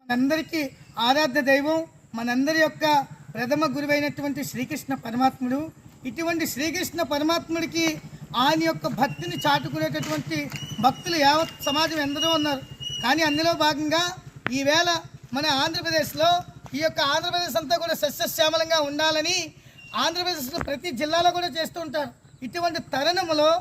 మనందరికీ ఆరాధ్య దైవం, మనందరి యొక్క ప్రథమ గురువైనటువంటి శ్రీకృష్ణ పరమాత్ముడు. ఇటువంటి శ్రీకృష్ణ పరమాత్ముడికి ఆయన యొక్క భక్తిని చాటుకునేటటువంటి భక్తులు యావత్ సమాజం ఎందరో ఉన్నారు. కానీ అందులో భాగంగా ఈవేళ మన ఆంధ్రప్రదేశ్లో ఈ యొక్క ఆంధ్రప్రదేశ్ అంతా కూడా సస్యశ్యామలంగా ఉండాలని ఆంధ్రప్రదేశ్లో ప్రతి జిల్లాలో కూడా చేస్తూ ఉంటారు. ఇటువంటి తరుణంలో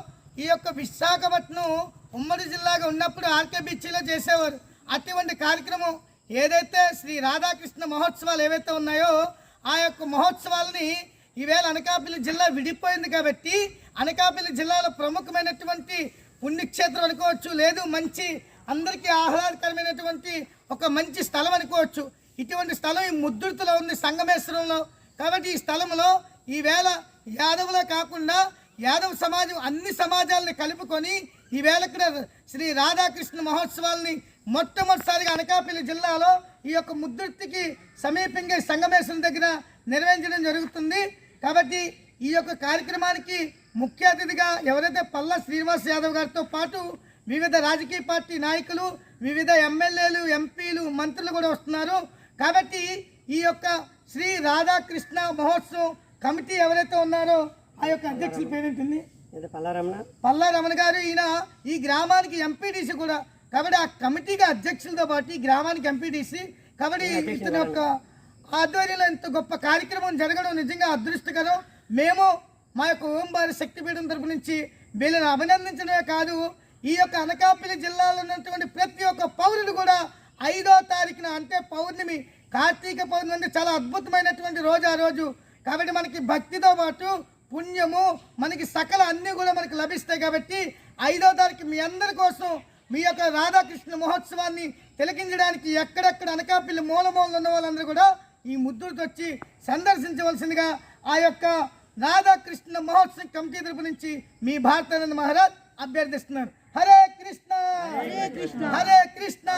ఈ యొక్క విశాఖపట్నం ఉమ్మడి జిల్లాగా ఉన్నప్పుడు ఆర్కే బీచ్లో చేసేవారు. అటువంటి కార్యక్రమం ఏదైతే శ్రీ రాధాకృష్ణ మహోత్సవాలు ఏవైతే ఉన్నాయో ఆ యొక్క మహోత్సవాలని ఈవేళ అనకాపల్లి జిల్లా విడిపోయింది కాబట్టి అనకాపల్లి జిల్లాలో ప్రముఖమైనటువంటి పుణ్యక్షేత్రం అనుకోవచ్చు, లేదు మంచి అందరికీ ఆహ్లాదకరమైనటువంటి ఒక మంచి స్థలం అనుకోవచ్చు. ఇటువంటి స్థలం ఈ ముద్దుర్తిలో ఉంది, సంగమేశ్వరంలో. కాబట్టి ఈ స్థలంలో ఈవేళ యాదవులే కాకుండా యాదవ సమాజం అన్ని సమాజాలను కలుపుకొని ఈవేళ ఇక్కడ శ్రీ రాధాకృష్ణ మహోత్సవాలని మొట్టమొదటిసారిగా అనకాపల్లి జిల్లాలో ఈ యొక్క ముద్దుర్తికి సమీపంగా సంగమేశ్వరం దగ్గర నిర్వహించడం జరుగుతుంది. కాబట్టి ఈ యొక్క కార్యక్రమానికి ముఖ్య అతిథిగా ఎవరైతే పల్లా శ్రీనివాస్ యాదవ్ గారితో పాటు వివిధ రాజకీయ పార్టీ నాయకులు, వివిధ ఎమ్మెల్యేలు, ఎంపీలు, మంత్రులు కూడా వస్తున్నారు. కాబట్టి ఈ యొక్క శ్రీ రాధాకృష్ణ మహోత్సవం కమిటీ ఎవరైతే ఉన్నారో ఆ యొక్క అధ్యక్షుల పేరేంటుంది? పల్లా రమణ గారు. ఈయన ఈ గ్రామానికి ఎంపీడీసీ కూడా. కాబట్టి ఆ కమిటీకి అధ్యక్షులతో పాటు ఈ గ్రామానికి ఎంపీడీసీ. కాబట్టి ఇతని యొక్క ఆధ్వర్యంలో ఇంత గొప్ప కార్యక్రమం జరగడం నిజంగా అదృష్టకరం. మేము మా యొక్క ఓంబారి శక్తిపీఠం తరపు నుంచి వీళ్ళని అభినందించడమే కాదు, ఈ యొక్క అనకాపల్లి జిల్లాలో ఉన్నటువంటి ప్రతి ఒక్క పౌరుడు కూడా 5వ తారీఖున అంటే పౌర్ణమి, కార్తీక పౌర్ణమి అంటే చాలా అద్భుతమైనటువంటి రోజు ఆ రోజు. కాబట్టి మనకి భక్తితో పాటు పుణ్యము మనకి సకల అన్నీ కూడా మనకి లభిస్తాయి. కాబట్టి 5వ తారీఖు మీ అందరి కోసం మీ యొక్క రాధాకృష్ణ మహోత్సవాన్ని తిలకించడానికి ఎక్కడెక్కడ అనకాపల్లి మూలమూలలో ఉన్న వాళ్ళందరూ కూడా ఈ ముద్దుకు వచ్చి సందర్శించవలసిందిగా ఆ యొక్క రాధాకృష్ణ మహోత్సవ కమిటీ తరపు నుంచి మీ భారతానంద మహారాజ్ అభ్యర్థిస్తున్నారు. హరే కృష్ణ, హరే కృష్ణ, హరే కృష్ణ.